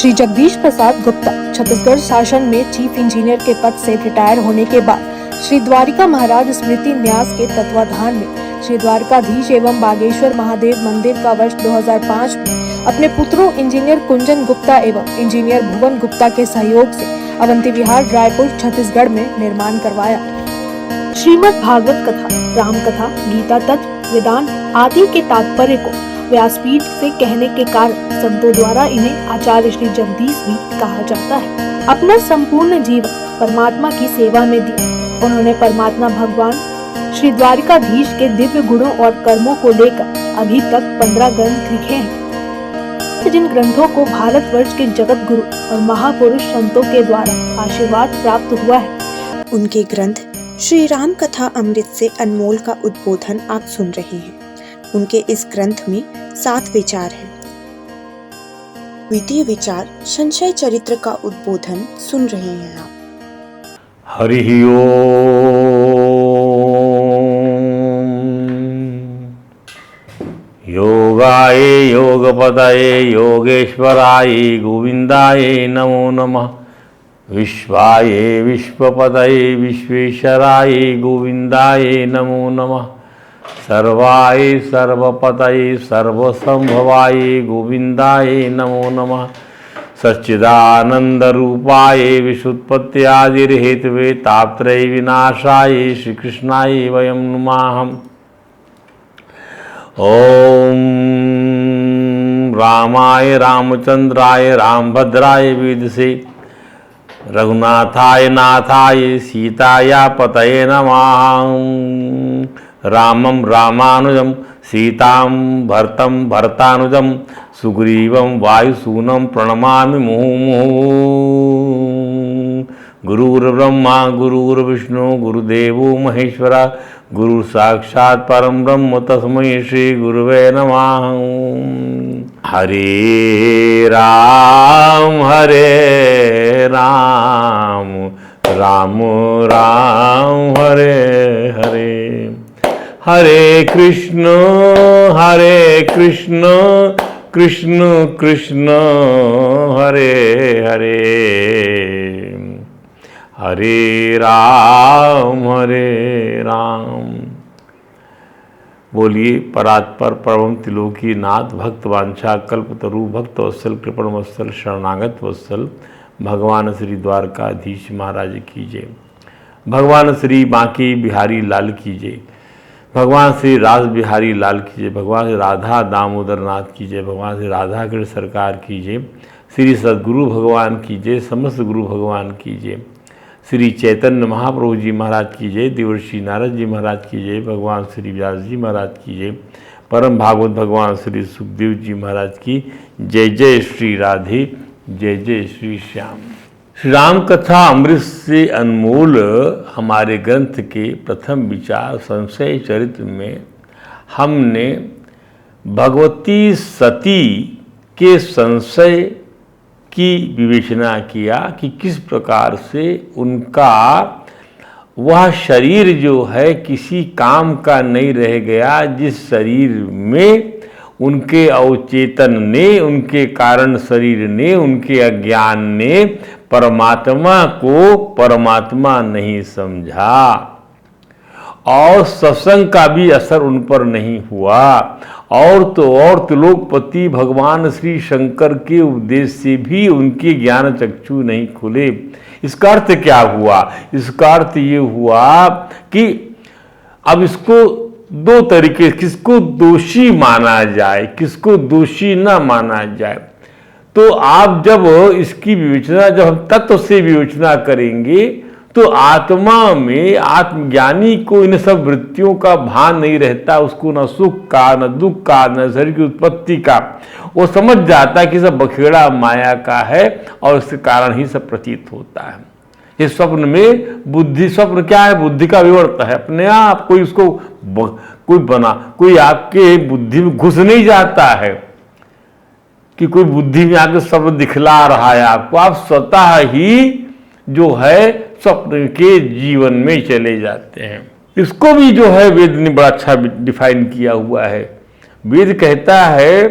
श्री जगदीश प्रसाद गुप्ता छत्तीसगढ़ शासन में chief engineer के पद से रिटायर होने के बाद श्री द्वारिका महाराज स्मृति न्यास के तत्वाधान में श्री द्वारकाधीश एवं बागेश्वर महादेव मंदिर का वर्ष 2005 में अपने पुत्रों इंजीनियर कुंजन गुप्ता एवं इंजीनियर भुवन गुप्ता के सहयोग से अवंती विहार रायपुर छत्तीसगढ़ में निर्माण करवाया। श्रीमद् भागवत कथा, राम कथा, गीता तत्व, वेदांत आदि के तात्पर्य को व्यासपीठ से कहने के कारण संतों द्वारा इन्हें आचार्य श्री जगदीश भी कहा जाता है। अपना संपूर्ण जीवन परमात्मा की सेवा में दिया उन्होंने परमात्मा भगवान श्री द्वारिकाधीश के दिव्य गुणों और कर्मों को लेकर अभी तक 15 ग्रंथ लिखे हैं, जिन ग्रंथों को भारतवर्ष के जगत गुरु और महापुरुष संतों के द्वारा आशीर्वाद प्राप्त हुआ है। उनके ग्रंथ श्री राम कथा अमृत से अनमोल का उद्बोधन आप सुन रहे हैं। उनके इस ग्रंथ में 7 विचार हैं। द्वितीय विचार संशय चरित्र का उद्बोधन सुन रहे हैं आप। हरि ओम। योगाय योगपतये योगेश्वराय गोविंदाय नमो नमः। विश्वाय विश्वपतये विश्वेश्वराय गोविंदाय नमो नमः। सर्वाय सर्वपतये सर्वसंभवाय गोविंदाय नमो नमः। सच्चिदानंद रूपाय विशुत्पत्त्यादिर्हेतवे तापत्रय विनाशाय श्री कृष्णाय वयं नुमः। ओम रामाय रामचंद्राय रामभद्राय वेदसे रघुनाथाय नाथाय सीताया पतये नमः। रामं रामानुजं सीतां भरतं भरतानुजं सुग्रीवं वायुसूनं प्रणमामि मुहुर्मुहुः। गुरुर्ब्रह्मा गुरुर्विष्णु गुरुदेवो महेश्वरा गुरु साक्षात् परं ब्रह्म तस्मै श्री गुरुवे नमः। हरे राम राम राम हरे हरे। हरे कृष्ण कृष्ण कृष्ण हरे हरे। हरे राम बोलिए परात्पर परम त्रिलोकी नाथ भक्त वांछा कल्पतरु भक्त वत्सल कृपण वत्सल शरणागत वत्सल भगवान श्री द्वारकाधीश महाराज की जय। भगवान श्री बांके बिहारी लाल की जय। भगवान श्री रास बिहारी लाल की जय। भगवान श्री राधा दामोदर नाथ की जय। भगवान श्री राधा कृष्ण सरकार की जय। श्री सद्गुरु भगवान की जय। समस्त गुरु भगवान की जय। श्री चैतन्य महाप्रभु जी महाराज की जय। देवर्षि नारद जी महाराज की जय। भगवान श्री व्यास जी महाराज की जय। परम भागवत भगवान श्री सुखदेव जी महाराज की जय। जय श्री राधे, जय जय श्री श्याम। श्री राम कथा अमृत से अनमोल हमारे ग्रंथ के प्रथम विचार संशय चरित्र में हमने भगवती सती के संशय की विवेचना किया कि किस प्रकार से उनका वह शरीर जो है किसी काम का नहीं रह गया, जिस शरीर में उनके अवचेतन ने, उनके कारण शरीर ने, उनके अज्ञान ने परमात्मा को परमात्मा नहीं समझा और सत्संग का भी असर उन पर नहीं हुआ। और तो और त्रिलोकपति भगवान श्री शंकर के उपदेश से भी उनके ज्ञान चक्षु नहीं खुले। इसका अर्थ क्या हुआ? इसका अर्थ ये हुआ कि अब इसको 2 तरीके, किसको दोषी माना जाए, किसको दोषी न माना जाए। तो आप जब इसकी विवेचना, जब हम तत्व से विवेचना करेंगे तो आत्मा में आत्मज्ञानी को इन सब वृत्तियों का भान नहीं रहता, उसको न सुख का, न दुख का, न शरीर की उत्पत्ति का। वो समझ जाता है कि सब बखेड़ा माया का है और इसके कारण ही सब प्रतीत होता है। ये स्वप्न में बुद्धि, स्वप्न क्या है? बुद्धि का विवर्त है। अपने आप कोई उसको कोई आपके बुद्धि में घुस नहीं जाता है कि कोई बुद्धि में आके स्वप्न दिखला रहा है आपको। आप स्वतः ही जो है स्वप्न के जीवन में चले जाते हैं। इसको भी जो है वेद ने बड़ा अच्छा डिफाइन किया हुआ है। वेद कहता है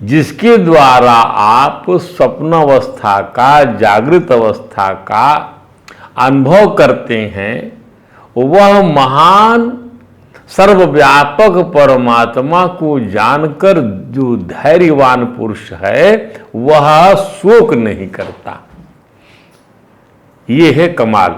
जिसके द्वारा आप स्वप्न अवस्था का, जागृत अवस्था का अनुभव करते हैं, वह महान सर्वव्यापक परमात्मा को जानकर जो धैर्यवान पुरुष है वह शोक नहीं करता। ये है कमाल।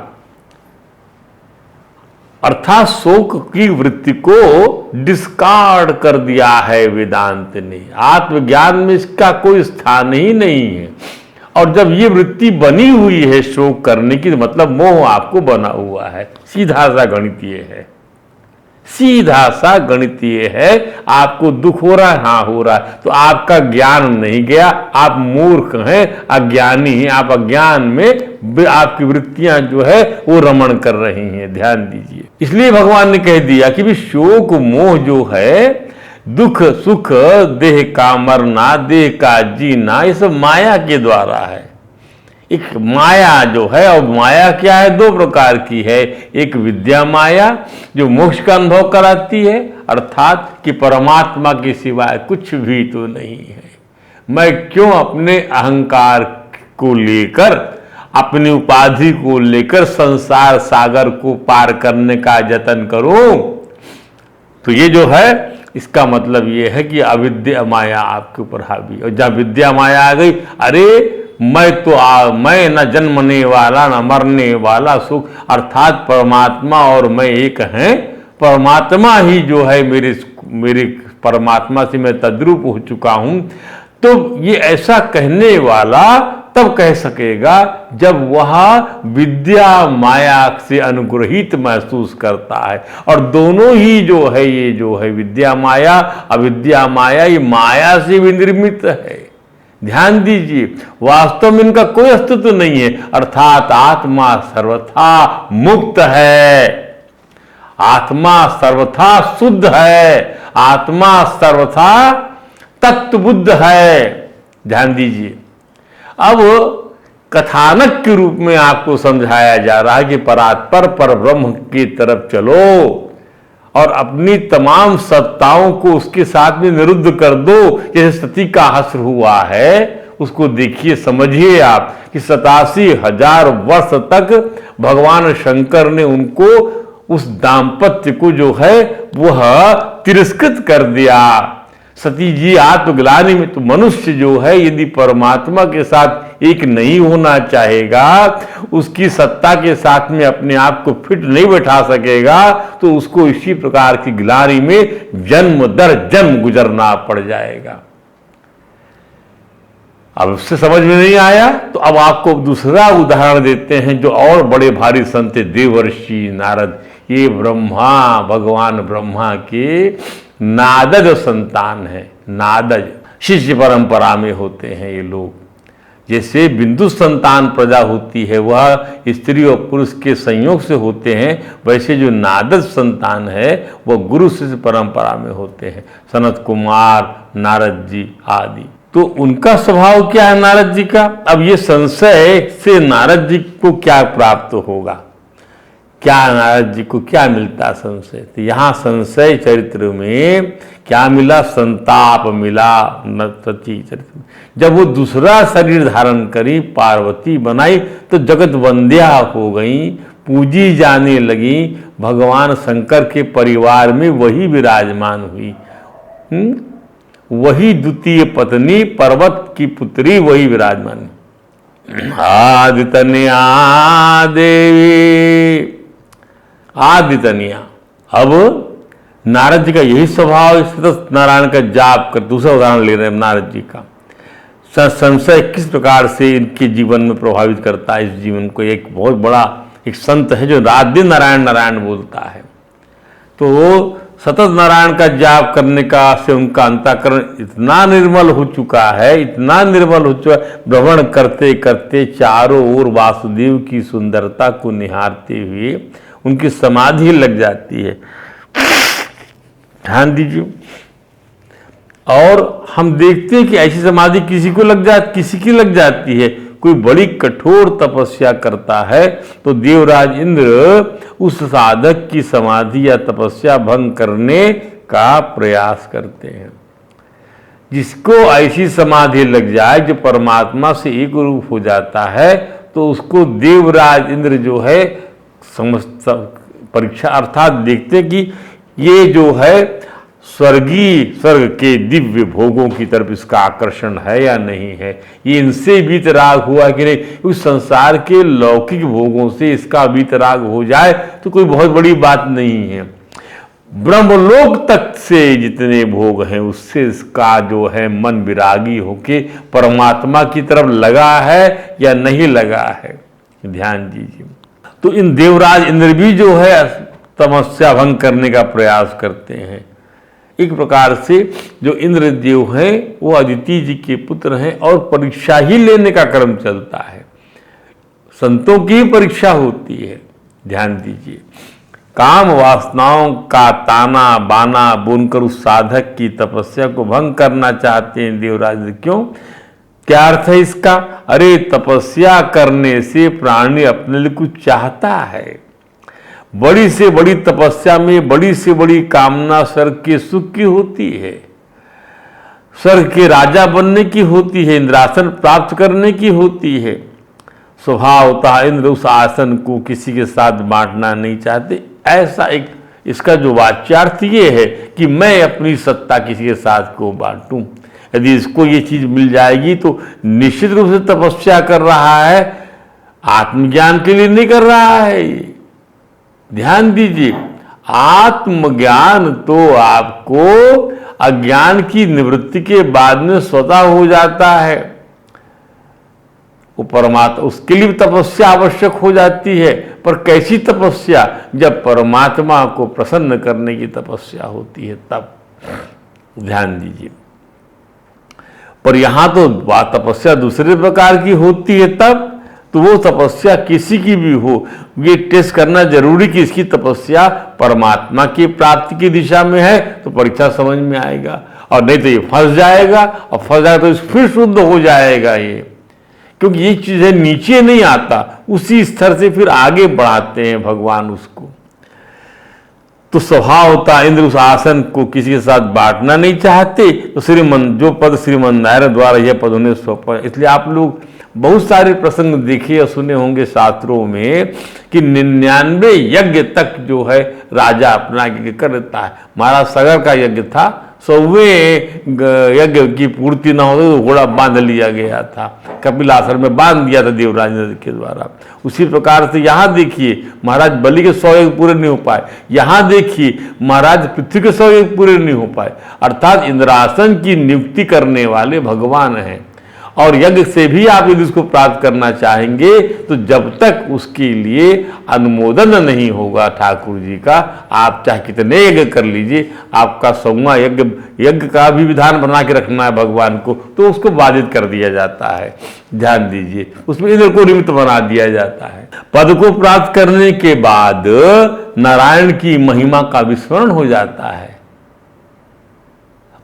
अर्थात शोक की वृत्ति को डिस्कार्ड कर दिया है वेदांत ने। आत्मज्ञान में इसका कोई स्थान ही नहीं है। और जब ये वृत्ति बनी हुई है शोक करने की, तो मतलब मोह आपको बना हुआ है। सीधा सा गणितीय है, सीधा सा गणितीय है। आपको दुख हो रहा है, हाँ हो रहा है, तो आपका ज्ञान नहीं गया, आप मूर्ख हैं, अज्ञानी हैं। आप अज्ञान में आपकी वृत्तियां जो है वो रमण कर रही हैं। ध्यान दीजिए। इसलिए भगवान ने कह दिया कि भी शोक मोह जो है, दुख सुख, देह का मरना, देह का जीना, ये सब माया के द्वारा है। एक माया जो है, और माया क्या है? दो प्रकार की है। एक विद्या माया जो मोक्ष का अनुभव कराती है, अर्थात कि परमात्मा के सिवाय कुछ भी तो नहीं है। मैं क्यों अपने अहंकार को लेकर, अपनी उपाधि को लेकर संसार सागर को पार करने का जतन करूं? तो ये जो है, इसका मतलब ये है कि अविद्या माया आपके ऊपर हावी। और जब विद्या माया आ गई, अरे मैं न जन्मने वाला न मरने वाला, सुख, अर्थात परमात्मा और मैं एक हैं। परमात्मा ही जो है मेरे परमात्मा से मैं तद्रूप हो चुका हूं। तो ये ऐसा कहने वाला तब कह सकेगा जब वह विद्या माया से अनुग्रहित महसूस करता है। और दोनों ही जो है, ये जो है विद्या माया, अविद्या माया, ये माया से भी निर्मित है। ध्यान दीजिए, वास्तव में इनका कोई अस्तित्व नहीं है। अर्थात आत्मा सर्वथा मुक्त है, आत्मा सर्वथा शुद्ध है, आत्मा सर्वथा तत्वबुद्ध है। ध्यान दीजिए। अब कथानक के रूप में आपको समझाया जा रहा है कि परात्पर पर ब्रह्म की तरफ चलो और अपनी तमाम सत्ताओं को उसके साथ में निरुद्ध कर दो। जैसे सती का हश्र हुआ है, उसको देखिए, समझिए आप कि 87,000 वर्ष तक भगवान शंकर ने उनको, उस दाम्पत्य को जो है वह तिरस्कृत कर दिया। सती जी आत्मग्लानि में, तो मनुष्य जो है यदि परमात्मा के साथ एक नहीं होना चाहेगा, उसकी सत्ता के साथ में अपने आप को फिट नहीं बैठा सकेगा, तो उसको इसी प्रकार की ग्लानि में जन्म दर जन्म गुजरना पड़ जाएगा। अब उससे समझ में नहीं आया तो अब आपको दूसरा उदाहरण देते हैं, जो और बड़े भारी संत देवर्षि नारद, ये ब्रह्मा, भगवान ब्रह्मा के नादज संतान है। नादज शिष्य परंपरा में होते हैं ये लोग। जैसे बिंदु संतान प्रजा होती है वह स्त्री और पुरुष के संयोग से होते हैं, वैसे जो नादज संतान है वह गुरु शिष्य परंपरा में होते हैं। सनत कुमार, नारद जी आदि। तो उनका स्वभाव क्या है नारद जी का? अब ये संशय से नारद जी को क्या प्राप्त होगा, क्या नारद जी को क्या मिलता संशय? तो यहाँ संशय चरित्र में क्या मिला? संताप मिला। सती चरित्र जब वो दूसरा शरीर धारण करी, पार्वती बनाई, तो जगत वंद्या हो गई, पूजी जाने लगी। भगवान शंकर के परिवार में वही विराजमान हुई। वही द्वितीय पत्नी, पर्वत की पुत्री, वही विराजमान। आदितन्या देवी, आदितनिया। अब नारद जी का यही स्वभाव, सतत नारायण का जाप कर। दूसरा उदाहरण ले रहे हैं नारद जी का। संशय किस प्रकार से इनके जीवन में प्रभावित करता है। इस जीवन को एक बहुत बड़ा एक संत है जो रात दिन नारायण नारायण बोलता है। तो सतत नारायण का जाप करने का से उनका अंतःकरण इतना निर्मल हो चुका है, इतना निर्मल हो चुका है, भ्रमण करते करते चारों ओर वासुदेव की सुंदरता को निहारते हुए उनकी समाधि लग जाती है। ध्यान दीजिए। और हम देखते हैं कि ऐसी समाधि किसी की लग जाती है। कोई बड़ी कठोर तपस्या करता है तो देवराज इंद्र उस साधक की समाधि या तपस्या भंग करने का प्रयास करते हैं। जिसको ऐसी समाधि लग जाए जो परमात्मा से एक रूप हो जाता है, तो उसको देवराज इंद्र जो है समस्त परीक्षा अर्थात देखते कि ये जो है स्वर्ग के दिव्य भोगों की तरफ इसका आकर्षण है या नहीं है, ये इनसे वीतराग हुआ कि नहीं। उस संसार के लौकिक भोगों से इसका वीतराग हो जाए तो कोई बहुत बड़ी बात नहीं है। ब्रह्मलोक तक से जितने भोग हैं उससे इसका जो है मन विरागी होके परमात्मा की तरफ लगा है या नहीं लगा है, ध्यान दीजिए। तो इन देवराज इंद्र भी जो है तपस्या भंग करने का प्रयास करते हैं। एक प्रकार से जो इंद्रदेव हैं वो अदिति जी के पुत्र हैं और परीक्षा ही लेने का क्रम चलता है, संतों की परीक्षा होती है। ध्यान दीजिए, काम वासनाओं का ताना बाना बुनकर उस साधक की तपस्या को भंग करना चाहते हैं देवराज। क्यों, क्या अर्थ है इसका? अरे तपस्या करने से प्राणी अपने लिए कुछ चाहता है। बड़ी से बड़ी तपस्या में बड़ी से बड़ी कामना स्वर्ग के सुख की होती है, स्वर्ग के राजा बनने की होती है, इंद्रासन प्राप्त करने की होती है। स्वभावतः इंद्र उस आसन को किसी के साथ बांटना नहीं चाहते। ऐसा एक इसका जो वाच्यार्थ ये है कि मैं अपनी सत्ता किसी के साथ को बांटूं। यदि इसको ये चीज मिल जाएगी तो निश्चित रूप से तपस्या कर रहा है, आत्मज्ञान के लिए नहीं कर रहा है। ध्यान दीजिए, आत्मज्ञान तो आपको अज्ञान की निवृत्ति के बाद में स्वतः हो जाता है। वो परमात्मा, उसके लिए तपस्या आवश्यक हो जाती है, पर कैसी तपस्या? जब परमात्मा को प्रसन्न करने की तपस्या होती है तब। ध्यान दीजिए, पर यहां तो तपस्या दूसरे प्रकार की होती है तब। तो वो तपस्या किसी की भी हो, ये टेस्ट करना जरूरी कि इसकी तपस्या परमात्मा की प्राप्ति की दिशा में है तो परीक्षा समझ में आएगा, और नहीं तो ये फंस जाएगा, और फंस जाएगा तो फिर शुद्ध हो जाएगा ये। क्योंकि ये चीजें नीचे नहीं आता, उसी स्तर से फिर आगे बढ़ाते हैं भगवान उसको। तो स्वभाव होता इंद्र उस आसन को किसी के साथ बांटना नहीं चाहते। तो जो पद श्रीमन नारायण द्वारा यह पद उन्हें सौंपा। इसलिए आप लोग बहुत सारे प्रसंग देखे और सुने होंगे शास्त्रों में कि 99 यज्ञ तक जो है राजा अपना यज्ञ करता है। महाराज सगर का यज्ञ था, 100वें यज्ञ की पूर्ति न हो तो घोड़ा बांध लिया गया था, कपिलासन में बांध दिया था देवराज के द्वारा। उसी प्रकार से यहाँ देखिए, महाराज बलि के 100 यज्ञ पूरे नहीं हो पाए। यहाँ देखिए, महाराज पृथ्वी के 100 यज्ञ पूरे नहीं हो पाए। अर्थात इंद्रासन की नियुक्ति करने वाले भगवान हैं, और यज्ञ से भी आप यदि उसको प्राप्त करना चाहेंगे तो जब तक उसके लिए अनुमोदन नहीं होगा ठाकुर जी का, आप चाहे कितने यज्ञ कर लीजिए, आपका 100वां यज्ञ का भी विधान बना के रखना है भगवान को, तो उसको बाधित कर दिया जाता है। ध्यान दीजिए, उसमें इंद्र को निमित्त बना दिया जाता है। पद को प्राप्त करने के बाद नारायण की महिमा का विस्मरण हो जाता है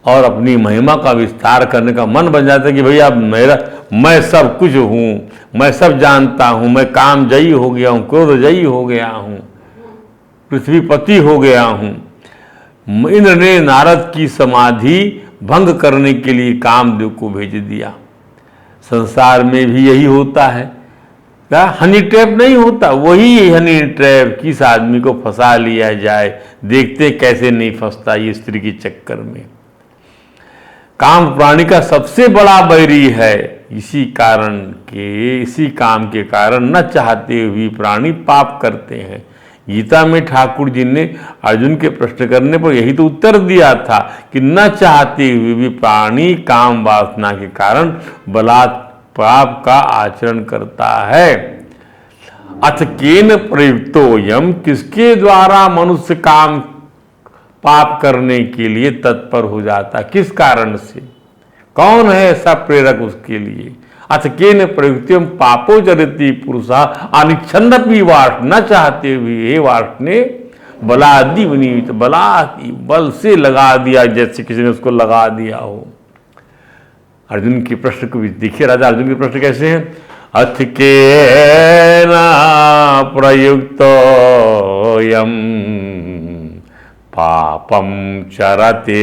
और अपनी महिमा का विस्तार करने का मन बन जाता है कि भैया मैं सब कुछ हूँ, मैं सब जानता हूँ, मैं काम जयी हो गया हूँ, क्रोध जयी हो गया हूँ, पृथ्वीपति हो गया हूँ। इंद्र ने नारद की समाधि भंग करने के लिए कामदेव को भेज दिया। संसार में भी यही होता है, क्या हनी ट्रैप नहीं होता? वही हनी ट्रैप, किस आदमी को फंसा लिया जाए, देखते कैसे नहीं फंसता ये स्त्री के चक्कर में। काम प्राणी का सबसे बड़ा बैरी है। इसी काम के कारण न चाहते हुए प्राणी पाप करते हैं। गीता में ठाकुर जी ने अर्जुन के प्रश्न करने पर यही तो उत्तर दिया था कि न चाहते हुए भी प्राणी काम वासना के कारण बलात् पाप का आचरण करता है। अथ केन प्रयुक्तोयम, किसके द्वारा मनुष्य काम पाप करने के लिए तत्पर हो जाता, किस कारण से, कौन है ऐसा प्रेरक उसके लिए? अथ केन प्रयुक्तम पापो चरिति पुरुषा अनिच्छन्नपि वाष्ट, न चाहते हुए हे वाष्ट ने बलादि विनीत, बल से लगा दिया, जैसे किसी ने उसको लगा दिया हो। अर्जुन के प्रश्न को भी देखिए, राजा अर्जुन के प्रश्न कैसे हैं। अथ केन प्रयुक्तोयम पापम चरते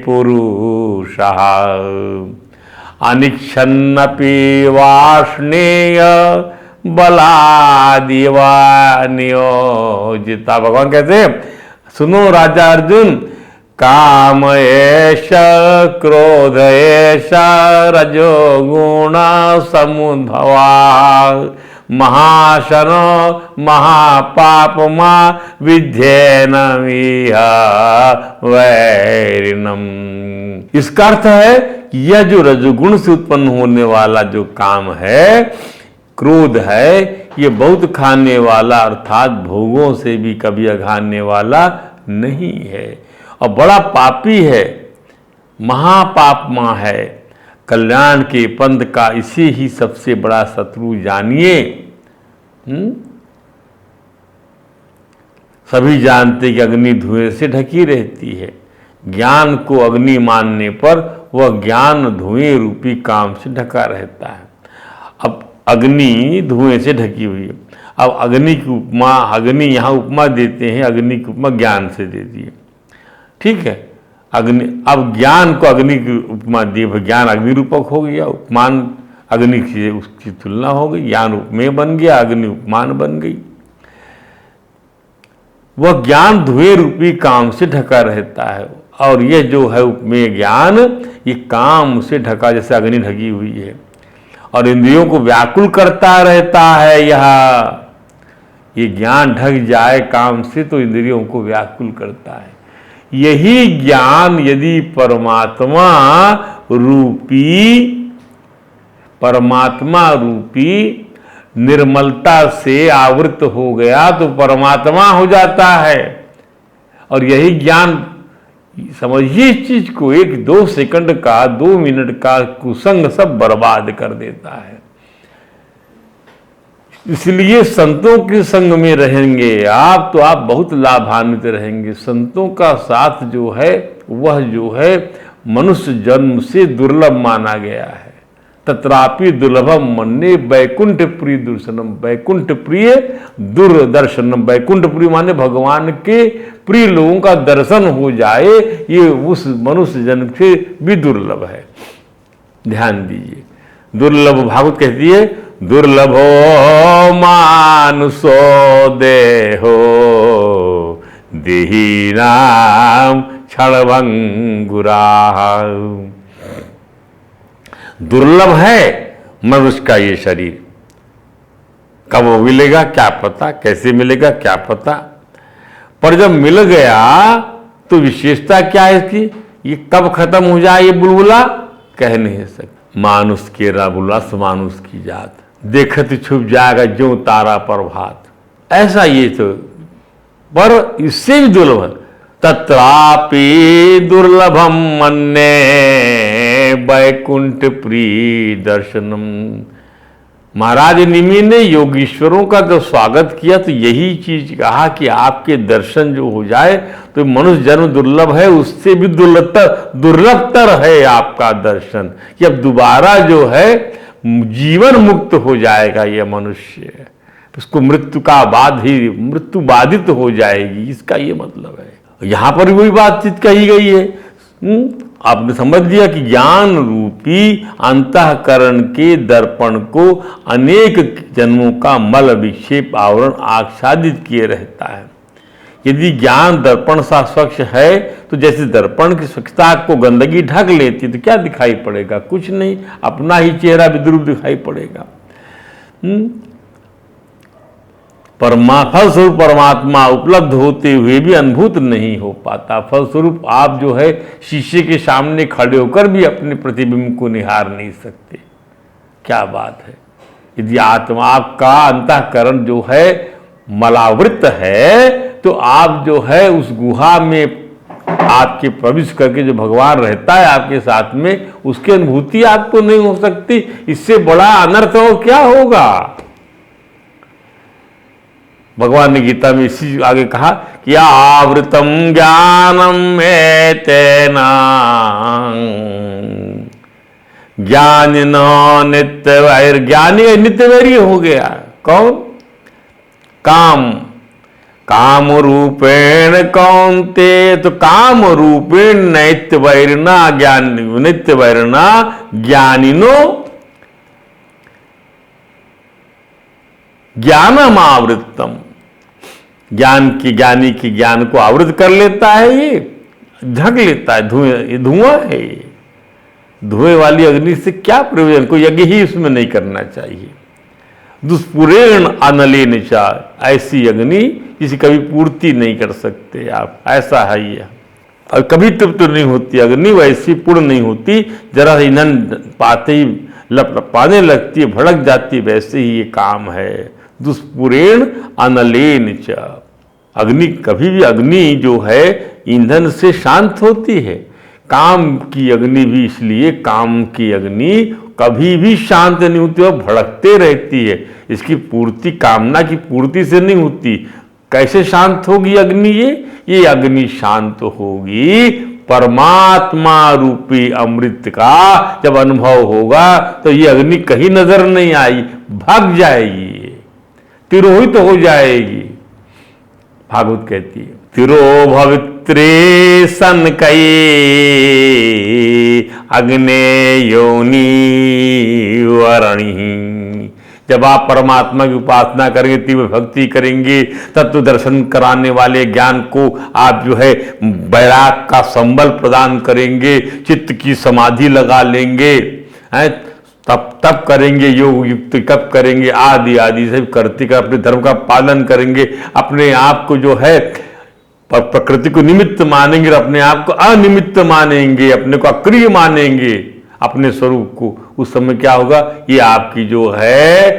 पुरुषः अनिच्छन्नपि वाष्णेय बलादिवा नियोजिता। भगवान कहते हैं, सुनो राजा अर्जुन, काम एष क्रोध एष रजोगुण समुद्भवा महाशनो महापापमा विध्येन वैरिणम। इसका अर्थ है कि यह जो रजोगुण से उत्पन्न होने वाला जो काम है, क्रोध है, ये बहुत खाने वाला अर्थात भोगों से भी कभी अघाने वाला नहीं है और बड़ा पापी है, महापापमा है। कल्याण के पंथ का इसी ही सबसे बड़ा शत्रु जानिए। सभी जानते कि अग्नि धुएं से ढकी रहती है। ज्ञान को अग्नि मानने पर वह ज्ञान धुएं रूपी काम से ढका रहता है। अब अग्नि धुएं से ढकी हुई है। अब अग्नि की उपमा, अग्नि यहाँ उपमा देते हैं, अग्नि की उपमा ज्ञान से दे दी है, ठीक है। अग्नि, अब ज्ञान को अग्नि की उपमा दी, ज्ञान अग्नि रूपक हो गया, उपमान अग्नि की उसकी तुलना हो गई, ज्ञान उपमेय बन गया, अग्नि उपमान बन गई। वह ज्ञान धुएं रूपी काम से ढका रहता है और यह जो है उपमेय ज्ञान, ये काम से ढका, जैसे अग्नि ढकी हुई है और इंद्रियों को व्याकुल करता रहता है। ये ज्ञान ढक जाए काम से तो इंद्रियों को व्याकुल करता है। यही ज्ञान यदि परमात्मा रूपी निर्मलता से आवृत हो गया तो परमात्मा हो जाता है। और यही ज्ञान, समझिए इस चीज को, 1-2 सेकंड का, 2 मिनट का कुसंग सब बर्बाद कर देता है। इसलिए संतों के संग में रहेंगे आप तो आप बहुत लाभान्वित रहेंगे। संतों का साथ जो है वह जो है मनुष्य जन्म से दुर्लभ माना गया है। तत्रापि दुर्लभम मन्ये वैकुंठ प्रिय दर्शनम, वैकुंठ प्रिय दूरदर्शनम। वैकुंठ प्रिय माने भगवान के प्रिय लोगों का दर्शन हो जाए, ये उस मनुष्य जन्म से भी दुर्लभ है। ध्यान दीजिए, दुर्लभ, भागवत कहती है, दुर्लभो मानुषो देहो देहीनाम क्षणभंगुरा। दुर्लभ है मनुष्य का ये शरीर, कब वो मिलेगा क्या पता, कैसे मिलेगा क्या पता, पर जब मिल गया तो विशेषता क्या है इसकी, ये कब खत्म हो जाए ये बुलबुला कह नहीं सकते। मानुष के रबुलस मानुष की जात, देखत छुप जाएगा जो तारा प्रभात, ऐसा ये तो, पर इससे भी दुर्लभ। तत्रापि दुर्लभम मन्ये वैकुंठ प्रिय दर्शनम। महाराज निमि ने योगीश्वरों का जब स्वागत किया तो यही चीज कहा कि आपके दर्शन जो हो जाए तो मनुष्य जन्म दुर्लभ है, उससे भी दुर्लभतर है आपका दर्शन, कि अब दोबारा जो है जीवन मुक्त हो जाएगा यह मनुष्य, उसको मृत्यु का बाद ही मृत्यु बाधित हो जाएगी, इसका ये मतलब है। यहां पर वही बातचीत कही गई है। आपने समझ लिया कि ज्ञान रूपी अंतःकरण के दर्पण को अनेक जन्मों का मल विक्षेप आवरण आच्छादित किए रहता है। यदि ज्ञान दर्पण सा स्वच्छ है तो जैसे दर्पण की स्वच्छता को गंदगी ढक लेती है तो क्या दिखाई पड़ेगा, कुछ नहीं, अपना ही चेहरा विद्रूप दिखाई पड़ेगा। फलस्वरूप परमात्मा उपलब्ध होते हुए भी अनुभूत नहीं हो पाता। फलस्वरूप आप जो है शीशे के सामने खड़े होकर भी अपने प्रतिबिंब को निहार नहीं सकते। क्या बात है, यदि आत्मा आपका अंतःकरण जो है मलावृत है तो आप जो है उस गुहा में आपके प्रवेश करके जो भगवान रहता है आपके साथ में, उसकी अनुभूति आपको नहीं हो सकती। इससे बड़ा अनर्थ और क्या होगा। भगवान ने गीता में इसी आगे कहा कि आवृतम ज्ञानम एतेना ज्ञानिनो नित्य वैर। ज्ञानी नित्य वैरी हो गया कौन, काम। काम रूपेण कौन्ते, तो काम रूपेण नैत्य वैरिणा ज्ञान नित्य वैरिणा ज्ञानिनो ज्ञानम आवृत्तम, ज्ञान की ज्ञानी की ज्ञान को आवृत कर लेता है, ये ढक लेता है, धुआं है ये। धुएं वाली अग्नि से क्या प्रयोजन, कोई यज्ञ ही उसमें नहीं करना चाहिए। दुष्पुरेण अनलेन चा, ऐसी अग्नि किसी कभी पूर्ति नहीं कर सकते आप, ऐसा है ये। और कभी तृप्त नहीं होती अग्नि, वैसी पूर्ण नहीं होती, जरा ईंधन पाते ही लपलपाने लगती है, भड़क जाती, वैसे ही ये काम है। दुष्पुरेण अनलेन च, अग्नि कभी भी, अग्नि जो है ईंधन से शांत होती है। काम की अग्नि भी इसलिए, काम की अग्नि कभी भी शांत नहीं होती, वह भड़कते रहती है। इसकी पूर्ति कामना की पूर्ति से नहीं होती। कैसे शांत होगी अग्नि? ये अग्नि शांत होगी परमात्मा रूपी अमृत का जब अनुभव होगा, तो ये अग्नि कहीं नजर नहीं आई, भाग जाएगी, तिरोहित हो जाएगी। भागवत कहती है तिरोभवित्रे सनकये अग्ने योनि वरणी। जब आप परमात्मा की उपासना करेंगे, तीव्र भक्ति करेंगे, तत्व दर्शन कराने वाले ज्ञान को आप जो है वैराग का संबल प्रदान करेंगे, चित्त की समाधि लगा लेंगे, तब करेंगे, योग युक्त कब करेंगे, आदि आदि से करते कर अपने धर्म का पालन करेंगे, अपने आप को जो है प्रकृति को निमित्त मानेंगे, अपने आप को अनिमित्त मानेंगे, अपने को अक्रिय मानेंगे, अपने स्वरूप को। उस समय क्या होगा? ये आपकी जो है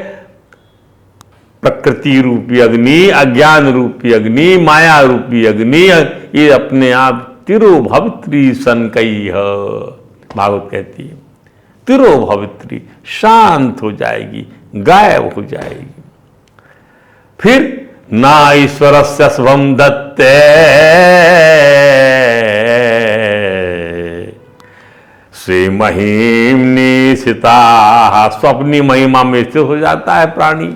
प्रकृति रूपी अग्नि, अज्ञान रूपी अग्नि, माया रूपी अग्नि, ये अपने आप तिरोभवित्री सनकई, भागवत कहती है तिरोभवित्री, शांत हो जाएगी, गायब हो जाएगी। फिर ना ईश्वरस्य शुभम दत्ते श्री महिम्नि सिता, स्वप्नी महिमा में स्थित हो जाता है प्राणी।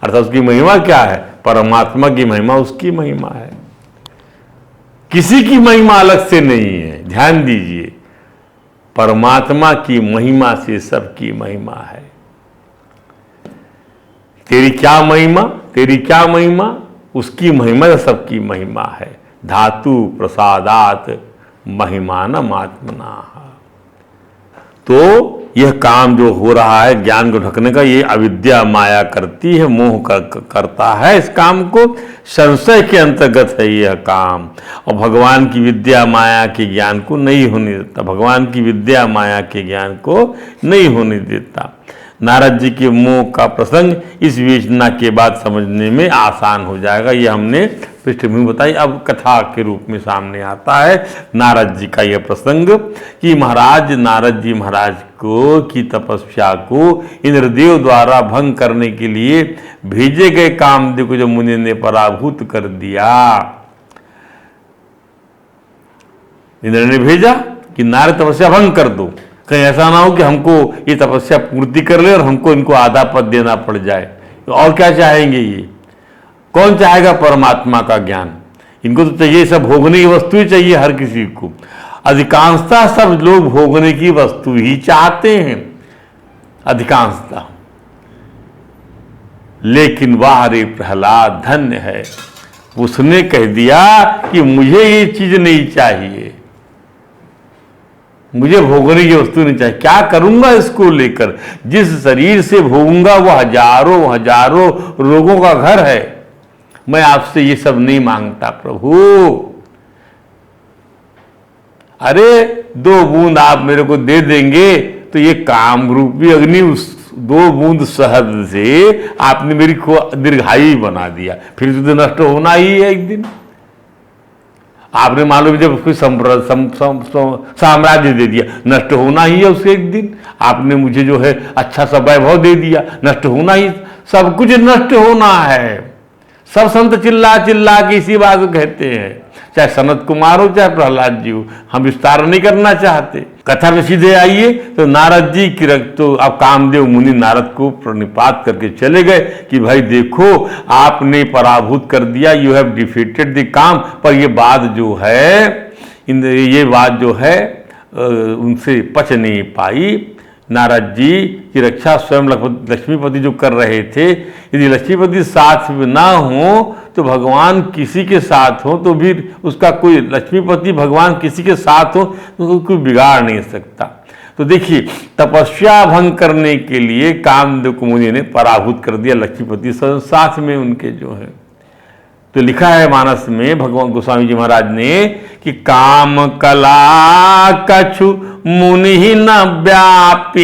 अर्थात उसकी महिमा क्या है? परमात्मा की महिमा उसकी महिमा है, किसी की महिमा अलग से नहीं है। ध्यान दीजिए, परमात्मा की महिमा से सबकी महिमा है। तेरी क्या महिमा, तेरी क्या महिमा, उसकी महिमा से सबकी महिमा है। धातु प्रसादात महिमानम आत्मना। तो यह काम जो हो रहा है ज्ञान को ढकने का, ये अविद्या माया करती है, मोह करता है इस काम को, संशय के अंतर्गत है यह काम। और भगवान की विद्या माया के ज्ञान को नहीं होने देता, भगवान की विद्या माया के ज्ञान को नहीं होने देता। नारद जी के मोह का प्रसंग इस विवेचना के बाद समझने में आसान हो जाएगा। ये हमने पृष्ठभूमि बताई, अब कथा के रूप में सामने आता है नारद जी का यह प्रसंग कि महाराज नारद जी महाराज को की तपस्या को इंद्रदेव द्वारा भंग करने के लिए भेजे गए कामदेव को जब मुनि ने पराभूत कर दिया, इंद्र ने भेजा कि नारद तपस्या भंग कर दो, कहीं ऐसा ना हो कि हमको ये तपस्या पूर्ति कर ले और हमको इनको आधा पद देना पड़ जाए। तो और क्या चाहेंगे ये? कौन चाहेगा परमात्मा का ज्ञान? इनको तो चाहिए सब भोगने की वस्तु ही चाहिए हर किसी को। अधिकांशतः सब लोग भोगने की वस्तु ही चाहते हैं, अधिकांशतः। लेकिन वाह रे प्रहलाद धन्य है, उसने कह दिया कि मुझे ये चीज नहीं चाहिए, मुझे भोगने की वस्तु नहीं चाहिए। क्या करूंगा इसको लेकर? जिस शरीर से भोगूंगा वो हजारों हजारों रोगों का घर है। मैं आपसे ये सब नहीं मांगता प्रभु। अरे 2 बूंद आप मेरे को दे देंगे तो ये काम रूपी अग्नि उस 2 बूंद शहद से आपने मेरी को दीर्घायु बना दिया, फिर तो नष्ट होना ही है एक दिन। आपने मालूम जब कोई साम्राज्य दे दिया, नष्ट होना ही है उसके एक दिन। आपने मुझे जो है अच्छा सा वैभव दे दिया, नष्ट होना ही, सब कुछ नष्ट होना है। सब संत चिल्ला चिल्ला के इसी बात को कहते हैं, चाहे सनत कुमार हो चाहे प्रहलाद जी हो। हम विस्तार नहीं करना चाहते, कथा में सीधे आइए तो नारद जी की तो अब कामदेव मुनि नारद को प्रणिपात करके चले गए कि भाई देखो आपने पराभूत कर दिया, यू हैव डिफीटेड द काम। पर ये बात जो है ये बात जो है उनसे पच नहीं पाई। नारद जी की रक्षा स्वयं लक्ष्मीपति जो कर रहे थे, यदि लक्ष्मीपति साथ में ना हो तो भगवान किसी के साथ हो तो भी उसका कोई, लक्ष्मीपति भगवान किसी के साथ हो तो कोई बिगाड़ नहीं सकता। तो देखिए तपस्या भंग करने के लिए कामदेव को मुनि ने पराभूत कर दिया लक्ष्मीपति साथ में उनके जो है। तो लिखा है मानस में भगवान गोस्वामी जी महाराज ने कि काम कला कछु मुनि न व्यापी,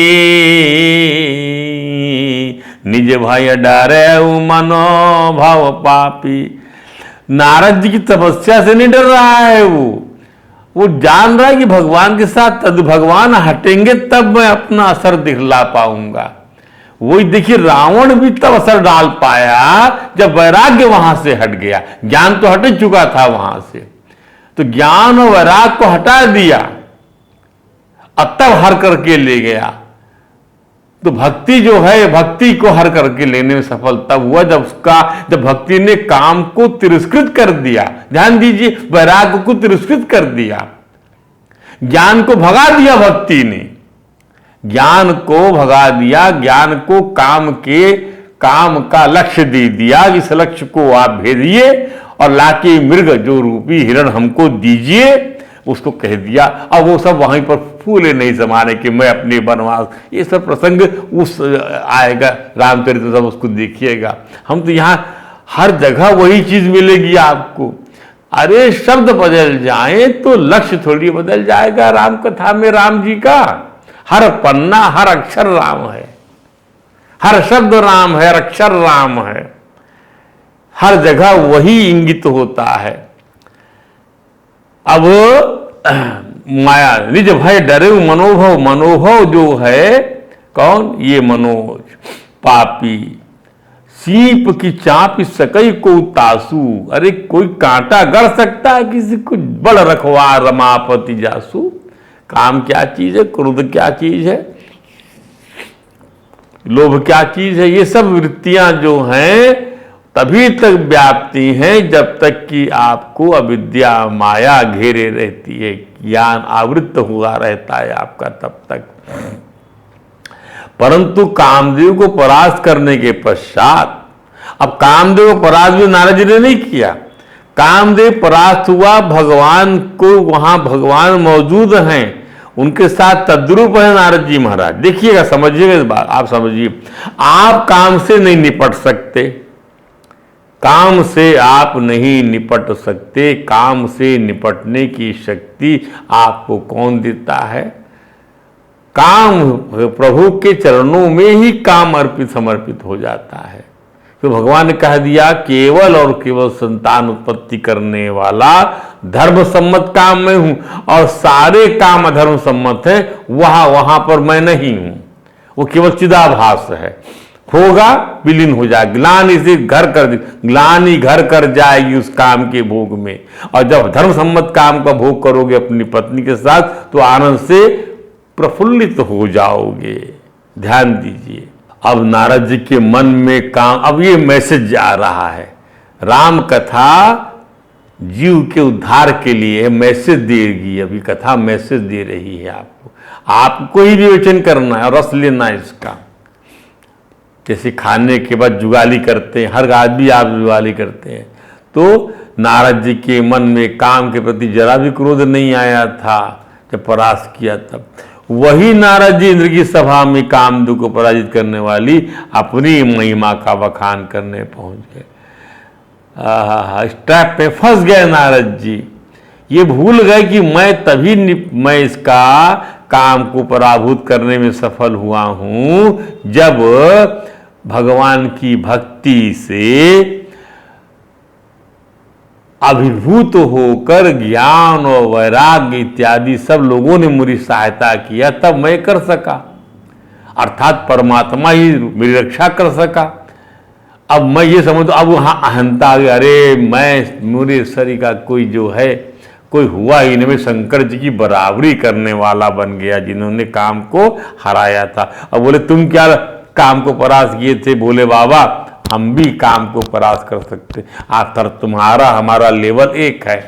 निज भय डरे मनोभाव पापी। नारद जी की तपस्या से नहीं डर रहा है, वो जान रहा है कि भगवान के साथ तद भगवान हटेंगे तब मैं अपना असर दिखला पाऊंगा। वही देखिए रावण भी तब असर डाल पाया जब वैराग्य वहां से हट गया। ज्ञान तो हट चुका था वहां से, तो ज्ञान और वैराग को हटा दिया अब तब हर करके ले गया। तो भक्ति जो है, भक्ति को हर करके लेने में सफल तब हुआ जब भक्ति ने काम को तिरस्कृत कर दिया। ध्यान दीजिए, वैराग को तिरस्कृत कर दिया, ज्ञान को भगा दिया। भक्ति ने ज्ञान को भगा दिया, ज्ञान को काम का लक्ष्य दे दिया। इस लक्ष्य को आप भेजिए और लाके मृग जो रूपी हिरण हमको दीजिए, उसको कह दिया। अब वो सब वहीं पर फूले नहीं समाने कि मैं अपने वनवास, ये सब प्रसंग उस आएगा रामचरित में, सब उसको देखिएगा। हम तो यहाँ हर जगह वही चीज मिलेगी आपको। अरे शब्द बदल जाए तो लक्ष्य थोड़ी बदल जाएगा। राम कथा में राम जी का हर पन्ना, हर अक्षर राम है, हर शब्द राम है, हर अक्षर राम है, हर जगह वही इंगित होता है। अब माया निज भय डरे मनोभव, मनोभव जो है कौन, ये मनोज पापी। सीप की चाप सकई को तासू, अरे कोई कांटा गढ़ सकता है किसी को, बड़ रखवा रमापति जासू। काम क्या चीज है, क्रोध क्या चीज है, लोभ क्या चीज है, ये सब वृत्तियां जो हैं तभी तक व्याप्ति हैं जब तक कि आपको अविद्या माया घेरे रहती है, ज्ञान आवृत्त हुआ रहता है आपका तब तक। परंतु कामदेव को परास्त करने के पश्चात, अब कामदेव को परास्त भी नारद जी ने नहीं किया, कामदेव परास्त हुआ, भगवान को वहां भगवान मौजूद हैं, उनके साथ तद्रूप है नारद जी महाराज। देखिएगा, समझिएगा इस बात, आप समझिए, आप काम से नहीं निपट सकते, काम से आप नहीं निपट सकते। काम से निपटने की शक्ति आपको कौन देता है? काम प्रभु के चरणों में ही काम अर्पित समर्पित हो जाता है। तो भगवान ने कह दिया केवल और केवल संतान उत्पत्ति करने वाला धर्म सम्मत काम में हूं, और सारे काम अधर्म सम्मत है, वहां पर मैं नहीं हूं। वो केवल चिदाभास है, होगा विलीन हो जाएगा, ग्लानि से घर कर, ग्लानि घर कर जाएगी उस काम के भोग में। और जब धर्म सम्मत काम का भोग करोगे अपनी पत्नी के साथ तो आनंद से प्रफुल्लित हो जाओगे। ध्यान दीजिए, अब नारद जी के मन में काम, अब ये मैसेज आ रहा है, राम कथा जीव के उद्धार के लिए मैसेज देगी। अभी कथा मैसेज दे रही है आपको ही विवेचन करना है और रस लेना है इसका। जैसे खाने के बाद जुगाली करते हैं, हर आदमी आप जुगाली करते हैं, तो नारद जी के मन में काम के प्रति जरा भी क्रोध नहीं आया था जब परास्त किया तब। वही नारद जी इंद्र की सभा में कामदेव को पराजित करने वाली अपनी महिमा का बखान करने पहुंच गए। ट्रैप में फंस गए नारद जी, ये भूल गए कि मैं इसका काम को पराभूत करने में सफल हुआ हूं जब भगवान की भक्ति से अभिभूत होकर ज्ञान और वैराग्य इत्यादि सब लोगों ने मेरी सहायता किया, तब मैं कर सका, अर्थात परमात्मा ही मेरी रक्षा कर सका। अब मैं ये समझता, अब वहाँ अहंता आ गई, अरे मैं मेरे शरीर का कोई जो है कोई हुआ ही नहीं, शंकर जी की बराबरी करने वाला बन गया जिन्होंने काम को हराया था। अब बोले तुम क्या काम को परास्त किए थे? बोले बाबा हम भी काम को परास्त कर सकते, आखिर तुम्हारा हमारा लेवल एक है,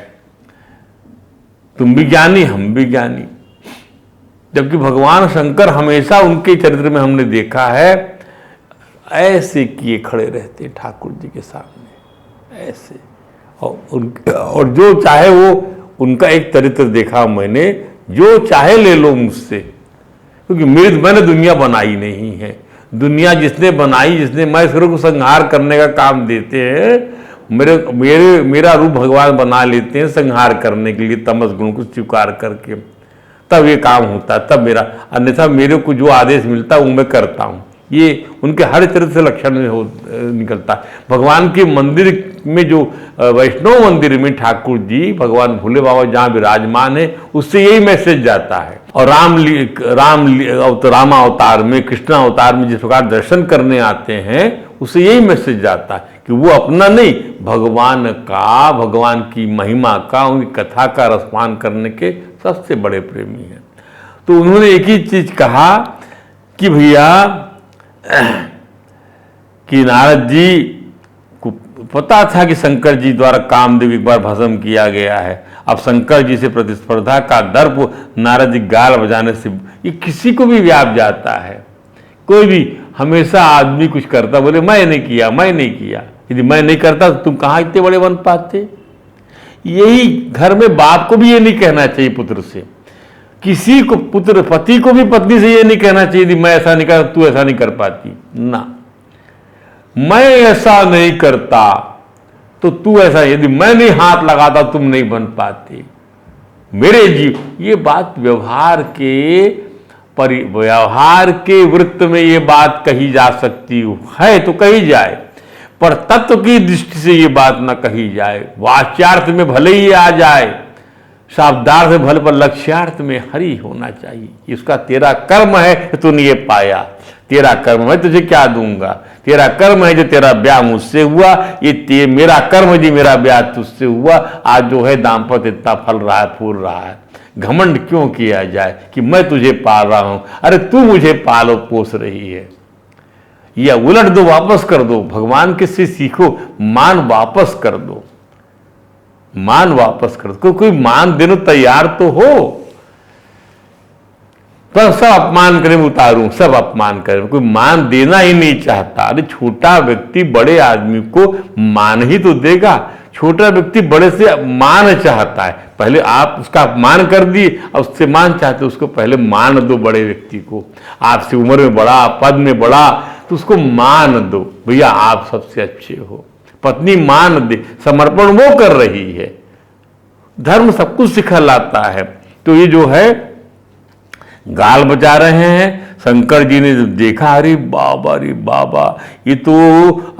तुम भी ज्ञानी हम भी ज्ञानी। जबकि भगवान शंकर हमेशा उनके चरित्र में हमने देखा है ऐसे किए खड़े रहते ठाकुर जी के सामने ऐसे, और जो चाहे वो, उनका एक चरित्र देखा मैंने, जो चाहे ले लो मुझसे, क्योंकि मैंने दुनिया बनाई नहीं है। दुनिया जिसने बनाई, जिसने मैं को संहार करने का काम देते हैं, मेरा रूप भगवान बना लेते हैं संहार करने के लिए, तमस गुण को स्वीकार करके, तब ये काम होता है, तब मेरा, अन्यथा मेरे को जो आदेश मिलता है वो मैं करता हूँ। ये उनके हर तरह से लक्षण में निकलता है। भगवान के मंदिर में, जो वैष्णव मंदिर में ठाकुर जी भगवान भोले बाबा जहाँ विराजमान है, उससे यही मैसेज जाता है। और रामा अवतार में, कृष्ण अवतार में जिस प्रकार दर्शन करने आते हैं, उससे यही मैसेज जाता है कि वो अपना नहीं, भगवान का, भगवान की महिमा का, उनकी कथा का रसपान करने के सबसे बड़े प्रेमी हैं। तो उन्होंने एक ही चीज कहा कि भैया कि नारद जी को पता था कि शंकर जी द्वारा कामदेव एक बार भस्म किया गया है। अब शंकर जी से प्रतिस्पर्धा का दर्प नारद जी गाल बजाने से ये किसी को भी व्याप जाता है। कोई भी, हमेशा आदमी कुछ करता, बोले मैं नहीं किया, मैं नहीं किया। यदि मैं नहीं करता तो तुम कहाँ इतने बड़े बन पाते। यही घर में बाप को भी ये नहीं कहना चाहिए पुत्र से, किसी को, पुत्र पति को भी पत्नी से ये नहीं कहना चाहिए यदि मैं ऐसा नहीं कर, तू ऐसा नहीं कर पाती ना, मैं ऐसा नहीं करता तो तू ऐसा, यदि मैं नहीं हाथ लगाता तुम नहीं बन पाते मेरे जीव। ये बात व्यवहार के वृत्त में ये बात कही जा सकती है तो कही जाए, पर तत्व की दृष्टि से ये बात ना कही जाए। वाच्यार्थ में भले ही आ जाए, शाब्दार्थ में भले, पर लक्ष्यार्थ में हरि होना चाहिए। इसका तेरा कर्म है कि तूने ये पाया, तेरा कर्म, मैं तुझे क्या दूंगा, तेरा कर्म है जो तेरा ब्याह मुझसे हुआ, ये मेरा कर्म है जी मेरा ब्याह तुझसे हुआ। आज जो है दाम्पत्य इतना फल रहा है, फूल रहा है, घमंड क्यों किया जाए कि मैं तुझे पाल रहा हूं, अरे तू मुझे पालो पोस रही है। या उलट दो, वापस कर दो, भगवान के से सीखो, मान वापस कर दो, मान वापस कर दो। कोई मान देने तैयार तो हो, पर सब अपमान करें उतारूं, सब अपमान करें, कोई मान देना ही नहीं चाहता। अरे छोटा व्यक्ति बड़े आदमी को मान ही तो देगा, छोटा व्यक्ति बड़े से मान चाहता है। पहले आप उसका अपमान कर दिए, अब उससे मान चाहते, उसको पहले मान दो बड़े व्यक्ति को। आपसे उम्र में बड़ा, पद में बड़ा, तो उसको मान दो, भैया आप सबसे अच्छे हो। पत्नी मान दे, समर्पण वो कर रही है। धर्म सब कुछ सिखलाता है। तो ये जो है गाल बजा रहे हैं, शंकर जी ने देखा, अरे बाबा रे बाबा, ये तो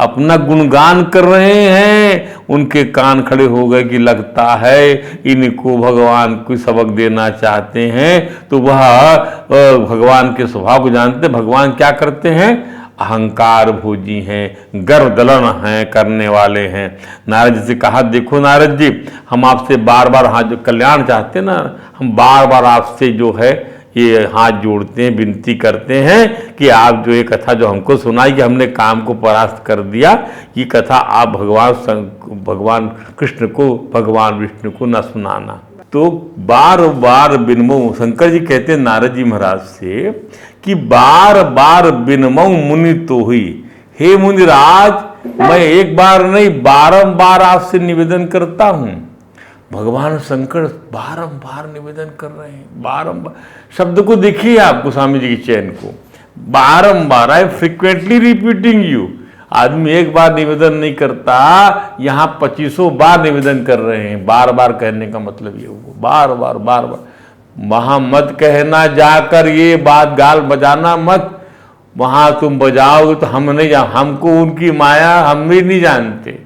अपना गुणगान कर रहे हैं। उनके कान खड़े हो गए कि लगता है इनको भगवान कोई सबक देना चाहते हैं। तो वह भगवान के स्वभाव को जानते, भगवान क्या करते हैं, अहंकार भोजी हैं, गर्व दलन हैं, करने वाले हैं। नारद जी से कहा, देखो नारद जी, हम आपसे बार बार हाथ, जो कल्याण चाहते हैं ना, हम बार बार आपसे जो है ये हाथ जोड़ते हैं, विनती करते हैं कि आप जो ये कथा जो हमको सुनाई कि हमने काम को परास्त कर दिया, ये कथा आप भगवान कृष्ण को, भगवान विष्णु को न सुनाना। तो बार बार बिनमऊ, शंकर जी कहते हैं नारद जी महाराज से कि बार बार बिनमऊ मुनि तो हुई, हे मुनिराज, मैं एक बार नहीं बारंबार आपसे निवेदन करता हूं। भगवान शंकर बारंबार निवेदन कर रहे हैं, बारंबार। शब्द को देखिए आप गोस्वामी जी की चैन को, बारंबार, आई फ्रिक्वेंटली रिपीटिंग यू। आदमी एक बार निवेदन नहीं करता, यहां 2500 बार निवेदन कर रहे हैं। बार बार कहने का मतलब ये हुआ, बार बार बार बार। वहां मत कहना जाकर ये बात, गाल बजाना मत, वहां तुम बजाओगे तो हम नहीं जान, हमको उनकी माया हम भी नहीं जानते,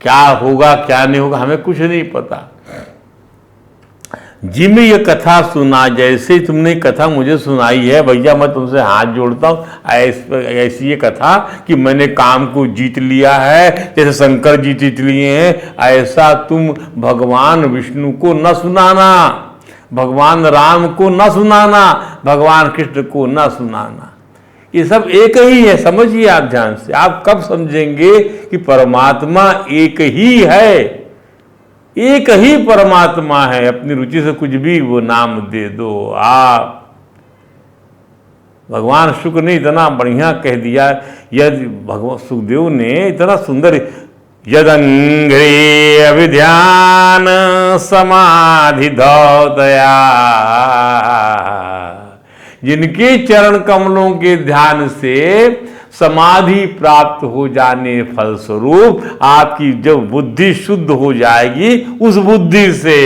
क्या होगा क्या नहीं होगा हमें कुछ नहीं पता। जिम्मे ये कथा सुना, जैसे तुमने कथा मुझे सुनाई है भैया, मैं तुमसे हाथ जोड़ता हूँ, ऐसी ये कथा कि मैंने काम को जीत लिया है, जैसे शंकर जी जीत लिए हैं, ऐसा तुम भगवान विष्णु को न सुनाना, भगवान राम को न सुनाना, भगवान कृष्ण को न सुनाना। ये सब एक ही है, समझिए आप ध्यान से। आप कब समझेंगे कि परमात्मा एक ही है, एक ही परमात्मा है, अपनी रुचि से कुछ भी वो नाम दे दो आप। भगवान शुक्र ने इतना बढ़िया कह दिया, यदि भगवान सुखदेव ने इतना सुंदर, यदंग्रे अभिध्यान समाधि दया, जिनके चरण कमलों के ध्यान से समाधि प्राप्त हो जाने फलस्वरूप आपकी जब बुद्धि शुद्ध हो जाएगी, उस बुद्धि से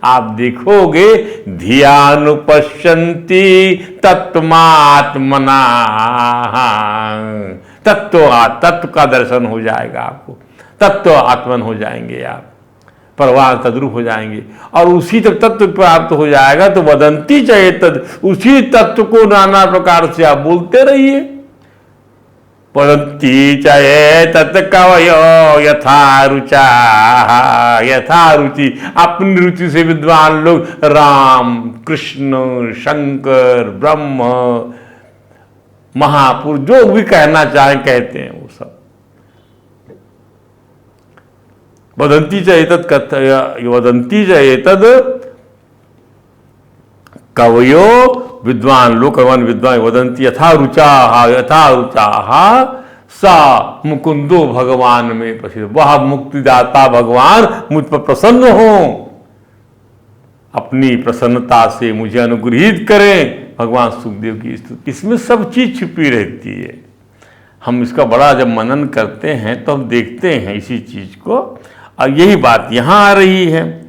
आप देखोगे धियानुपश्यन्ति तत्त्वमात्मना, तत्व का दर्शन हो जाएगा आपको, तत्व आत्मन हो जाएंगे आप, परवान तद्रूप हो जाएंगे। और उसी तक तत्व प्राप्त हो जाएगा तो वदंती चाहे तद, उसी तत्व को नाना प्रकार से आप बोलते रहिए। वदंती चाहे तत् कवयो यथा रुचा, यथा रुचि, अपनी रुचि से विद्वान लोग राम कृष्ण शंकर ब्रह्म महापुरुष जो भी कहना चाहे कहते हैं वो सब। वदंती च एतत् वदंती च एतद् कवयो विद्वान लोक विद्वान वदंती यथा रुचाः सा मुकुंदो भगवान में प्रसिद्ध, वह मुक्तिदाता भगवान मुझ पर प्रसन्न हो, अपनी प्रसन्नता से मुझे अनुग्रहित करें। भगवान सुखदेव की स्तुति, इसमें सब चीज छिपी रहती है। हम इसका बड़ा जब मनन करते हैं तो हम देखते हैं इसी चीज को, और यही बात यहाँ आ रही है।